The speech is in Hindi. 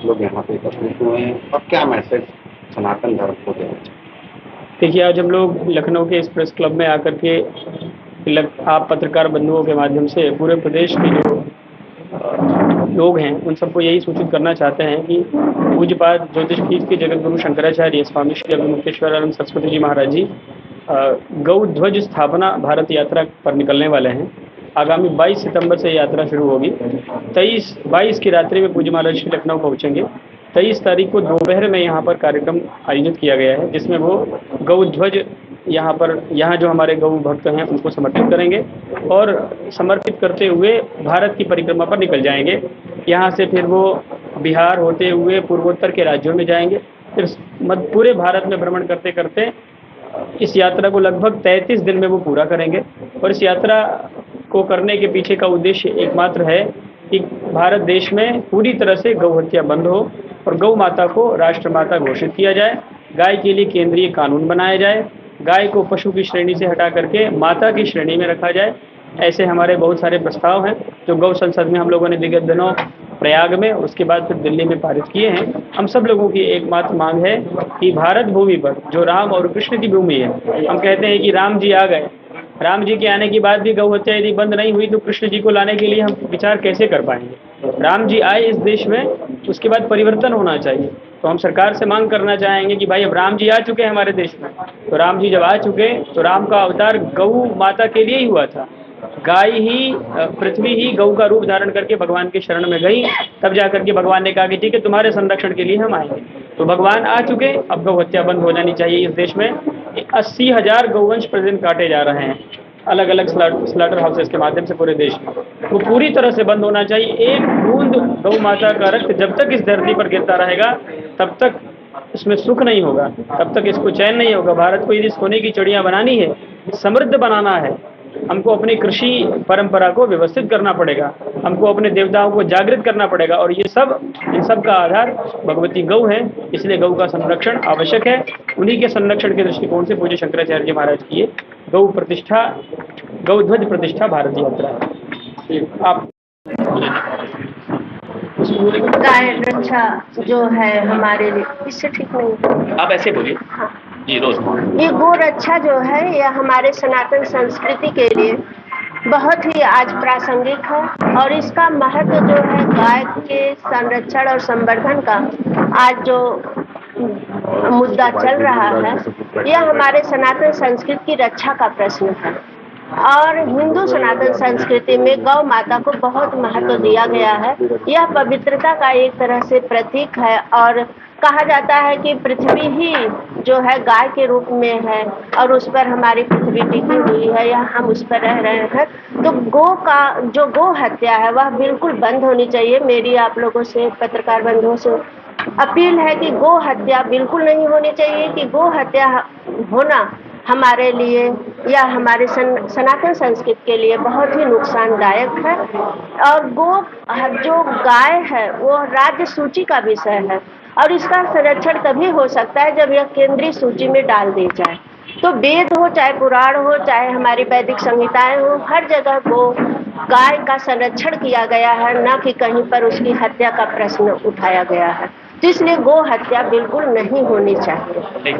आप लोग यहाँ पे एकत्रित हुए हैं और क्या मैसेज सनातन धर्म को देना चाहते देखिए, आज हम लोग लखनऊ के इस प्रेस क्लब में आकर के आप पत्रकार बंधुओं के माध्यम से पूरे प्रदेश के जो लोग हैं उन सबको यही सूचित करना चाहते हैं कि पूज्यपाद ज्योतिष पीठ के जगत गुरु शंकराचार्य स्वामी श्री अभिमुक्तेश्वरानंद सरस्वती जी महाराज जी गौ ध्वज स्थापना भारत यात्रा पर निकलने वाले हैं। आगामी 22 सितंबर से यात्रा शुरू होगी। 22 की रात्रि में पूज्य महाराज श्री लखनऊ पहुंचेंगे। 23 तारीख को दोपहर में यहाँ पर कार्यक्रम आयोजित किया गया है, जिसमें वो गौ ध्वज यहाँ जो हमारे गौ भक्त हैं उनको समर्पित करेंगे और समर्पित करते हुए भारत की परिक्रमा पर निकल जाएंगे। यहाँ से फिर वो बिहार होते हुए पूर्वोत्तर के राज्यों में जाएंगे। फिर पूरे भारत में भ्रमण करते करते इस यात्रा को लगभग 33 दिन में वो पूरा करेंगे। और इस यात्रा को करने के पीछे का उद्देश्य एकमात्र है कि भारत देश में पूरी तरह से गौ हत्या बंद हो और गौ माता को राष्ट्र माता घोषित किया जाए। गाय के लिए केंद्रीय कानून बनाया जाए। गाय को पशु की श्रेणी से हटा करके माता की श्रेणी में रखा जाए। ऐसे हमारे बहुत सारे प्रस्ताव हैं जो गौ संसद में हम लोगों ने विगत दिनों प्रयाग में, उसके बाद फिर दिल्ली में पारित किए हैं। हम सब लोगों की एकमात्र मांग है कि भारत भूमि पर जो राम और कृष्ण की भूमि है, हम कहते हैं कि राम जी आ गए, राम जी के आने के बाद भी गौ हत्या यदि बंद नहीं हुई तो कृष्ण जी को लाने के लिए हम विचार कैसे कर पाएंगे। राम जी आए इस देश में, उसके बाद परिवर्तन होना चाहिए। तो हम सरकार से मांग करना चाहेंगे कि भाई अब राम जी आ चुके हैं हमारे देश में, तो राम जी जब आ चुके तो राम का अवतार गौ माता के लिए ही हुआ था। गाय ही, पृथ्वी ही गौ का रूप धारण करके भगवान के शरण में गई, तब जा करके भगवान ने कहा कि ठीक है तुम्हारे संरक्षण के लिए हम आएंगे। तो भगवान आ चुके, अब गौ हत्या बंद हो जानी चाहिए। इस देश में 80,000 गौवंश प्रतिदिन काटे जा रहे हैं अलग अलग स्लॉटर हाउसेस के माध्यम से पूरे देश में। वो पूरी तरह से बंद होना चाहिए। एक बूंद गौ माता का रक्त जब तक इस धरती पर गिरता रहेगा तब तक इसमें सुख नहीं होगा, तब तक इसको चैन नहीं होगा। भारत को यदि सोने की चिड़िया बनानी है, समृद्ध बनाना है, हमको अपनी कृषि परंपरा को व्यवस्थित करना पड़ेगा, हमको अपने देवताओं को जागृत करना पड़ेगा। और ये सब, इन सब का आधार भगवती गौ है, इसलिए गौ का संरक्षण आवश्यक है। उन्हीं के संरक्षण के दृष्टिकोण से पूज्य शंकराचार्य जी महाराज की गौ ध्वज प्रतिष्ठा भारत यात्रा है। आप गाय रक्षा जो है हमारे लिए, इससे ठीक नहीं, आप ऐसे बोलिए। हाँ। जी रोज ये गो रक्षा जो है यह हमारे सनातन संस्कृति के लिए बहुत ही आज प्रासंगिक है और इसका महत्व जो है गाय के संरक्षण और संवर्धन का आज जो मुद्दा चल रहा है, यह हमारे सनातन संस्कृति की रक्षा का प्रश्न है। और हिंदू सनातन संस्कृति में गौ माता को बहुत महत्व दिया गया है। यह पवित्रता का एक तरह से प्रतीक है और कहा जाता है कि पृथ्वी ही जो है गाय के रूप में है और उस पर हमारी पृथ्वी टिकी हुई है या हम उस पर रह रहे हैं। तो गो हत्या है वह बिल्कुल बंद होनी चाहिए। मेरी आप लोगों से, पत्रकार बंधुओं से अपील है कि गो हत्या बिल्कुल नहीं होनी चाहिए, कि गो हत्या होना हमारे लिए या हमारे सनातन संस्कृति के लिए बहुत ही नुकसानदायक है। और जो गाय है वो राज्य सूची का विषय है और इसका संरक्षण तभी हो सकता है जब यह केंद्रीय सूची में डाल दी जाए। तो वेद हो, चाहे पुराण हो, चाहे हमारी वैदिक संहिताएं हो, हर जगह गाय का संरक्षण किया गया है, न कि कहीं पर उसकी हत्या का प्रश्न उठाया गया है। तो इसलिए गो हत्या बिल्कुल नहीं होनी चाहिए।